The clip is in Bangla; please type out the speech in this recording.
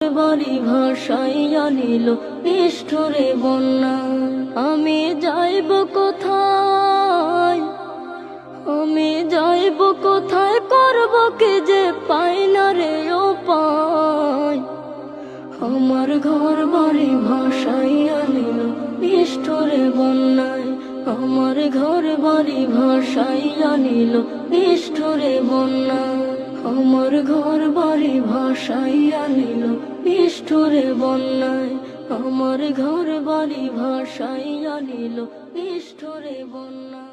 বাড়ি ভাসাইয়া নিল নিষ্ঠুরে বন্যা। আমি যাইব কোথায়, আমি যাইব কোথায়, করব কি যে পাই না রে উপায়। আমার ঘর বাড়ি ভাসাইয়া নিল নিষ্ঠুরে বন্যায়, আমার ঘর বাড়ি ভাসাইয়া নিল নিষ্ঠুরে বন্যায়, আমার ঘর বাড়ি ভাসাইয়া নিল নিষ্ঠুরে বন্যায়, আমার ঘর বাড়ি ভাসাইয়া নিল নিষ্ঠুরে বন্যায়।